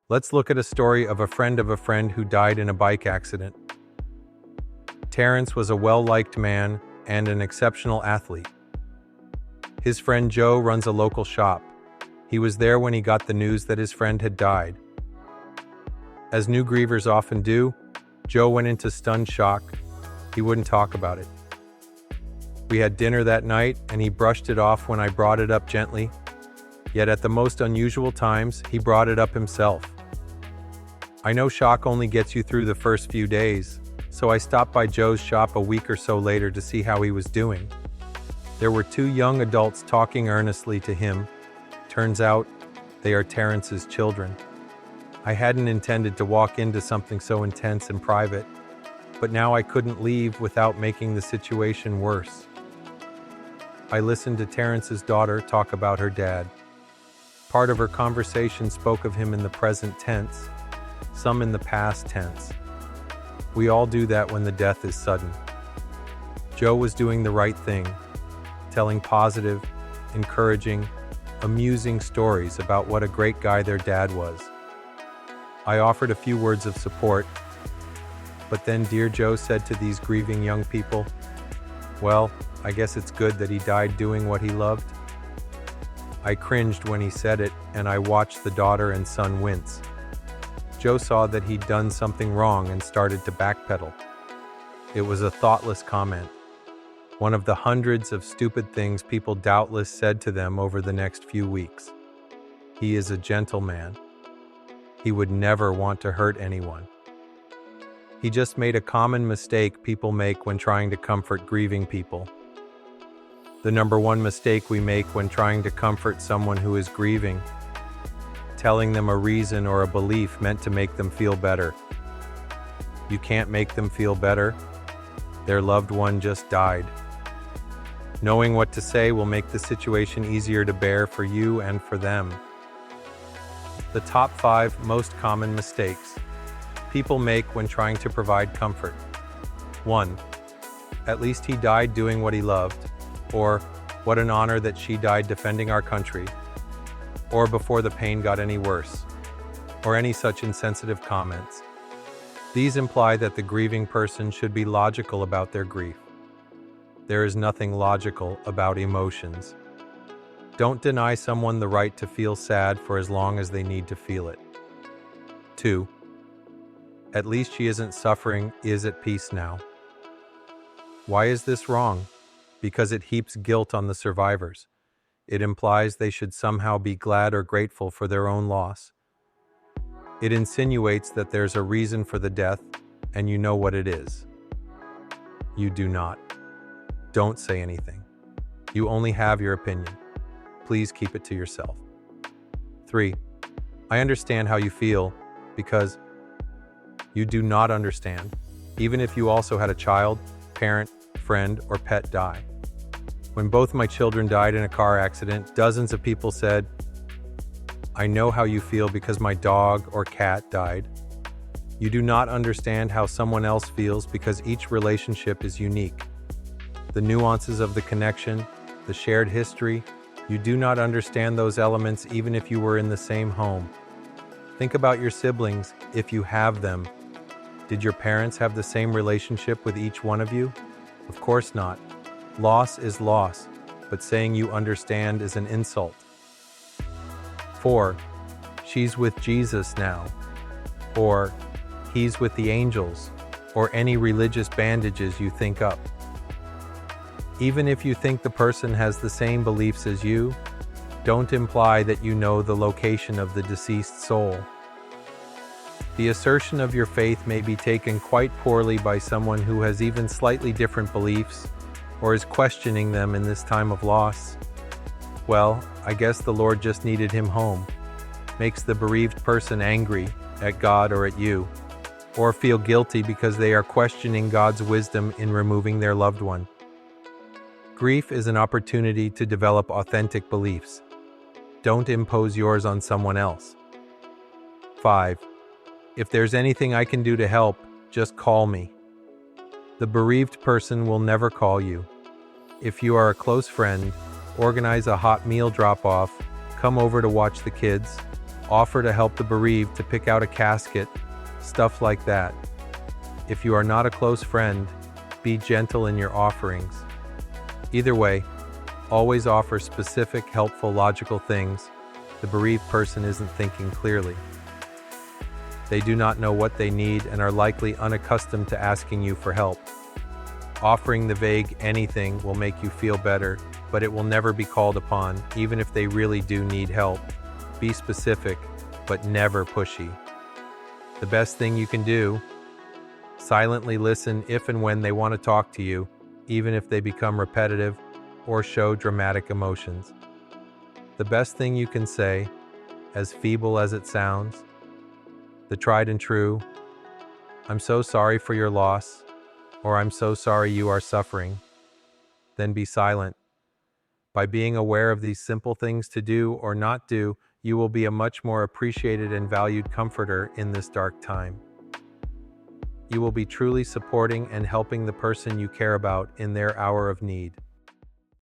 Let's look at a story of a friend who died in a bike accident. Terrence was a well-liked man and an exceptional athlete. His friend Joe runs a local shop. He was there when he got the news that his friend had died. As new grievers often do, Joe went into stunned shock. He wouldn't talk about it. We had dinner that night, and he brushed it off when I brought it up gently. Yet at the most unusual times, he brought it up himself. I know shock only gets you through the first few days, so I stopped by Joe's shop a week or so later to see how he was doing. There were two young adults talking earnestly to him. Turns out, they are Terrence's children. I hadn't intended to walk into something so intense and private, but now I couldn't leave without making the situation worse. I listened to Terrence's daughter talk about her dad. Part of her conversation spoke of him in the present tense, some in the past tense. We all do that when the death is sudden. Joe was doing the right thing, telling positive, encouraging, amusing stories about what a great guy their dad was. I offered a few words of support, but then dear Joe said to these grieving young people, "Well, I guess it's good that he died doing what he loved." I cringed when he said it, and I watched the daughter and son wince. Joe saw that he'd done something wrong and started to backpedal. It was a thoughtless comment, one of the hundreds of stupid things people doubtless said to them over the next few weeks. He is a gentleman. He would never want to hurt anyone. He just made a common mistake people make when trying to comfort grieving people. The number one mistake we make when trying to comfort someone who is grieving: telling them a reason or a belief meant to make them feel better. You can't make them feel better. Their loved one just died. Knowing what to say will make the situation easier to bear for you and for them. The top 5 most common mistakes people make when trying to provide comfort. 1. At least he died doing what he loved. Or, what an honor that she died defending our country. Or before the pain got any worse. Or any such insensitive comments. These imply that the grieving person should be logical about their grief. There is nothing logical about emotions. Don't deny someone the right to feel sad for as long as they need to feel it. 2. At least she isn't suffering, is at peace now. Why is this wrong? Because it heaps guilt on the survivors. It implies they should somehow be glad or grateful for their own loss. It insinuates that there's a reason for the death, and you know what it is. You do not. Don't say anything. You only have your opinion. Please keep it to yourself. 3. I understand how you feel, because you do not understand, even if you also had a child, parent, friend, or pet die. When both my children died in a car accident, dozens of people said, "I know how you feel because my dog or cat died." You do not understand how someone else feels because each relationship is unique. The nuances of the connection, the shared history, you do not understand those elements even if you were in the same home. Think about your siblings, if you have them. Did your parents have the same relationship with each one of you? Of course not. Loss is loss, but saying you understand is an insult. 4. She's with Jesus now. Or, he's with the angels, or any religious bandages you think up. Even if you think the person has the same beliefs as you, don't imply that you know the location of the deceased soul. The assertion of your faith may be taken quite poorly by someone who has even slightly different beliefs, or is questioning them in this time of loss. Well, I guess the Lord just needed him home. Makes the bereaved person angry at God or at you, or feel guilty because they are questioning God's wisdom in removing their loved one. Grief is an opportunity to develop authentic beliefs. Don't impose yours on someone else. 5. If there's anything I can do to help, just call me. The bereaved person will never call you. If you are a close friend, organize a hot meal drop-off, come over to watch the kids, Offer to help the bereaved to pick out a casket, stuff like that. If you are not a close friend, be gentle in your offerings. Either way, always offer specific, helpful, logical things. The bereaved person isn't thinking clearly. They do not know what they need and are likely unaccustomed to asking you for help. Offering the vague anything will make you feel better, but it will never be called upon, even if they really do need help. Be specific, but never pushy. The best thing you can do: silently listen if and when they want to talk to you, even if they become repetitive or show dramatic emotions. The best thing you can say, as feeble as it sounds, the tried and true, "I'm so sorry for your loss," or "I'm so sorry you are suffering." Then be silent. By being aware of these simple things to do or not do, you will be a much more appreciated and valued comforter in this dark time. You will be truly supporting and helping the person you care about in their hour of need.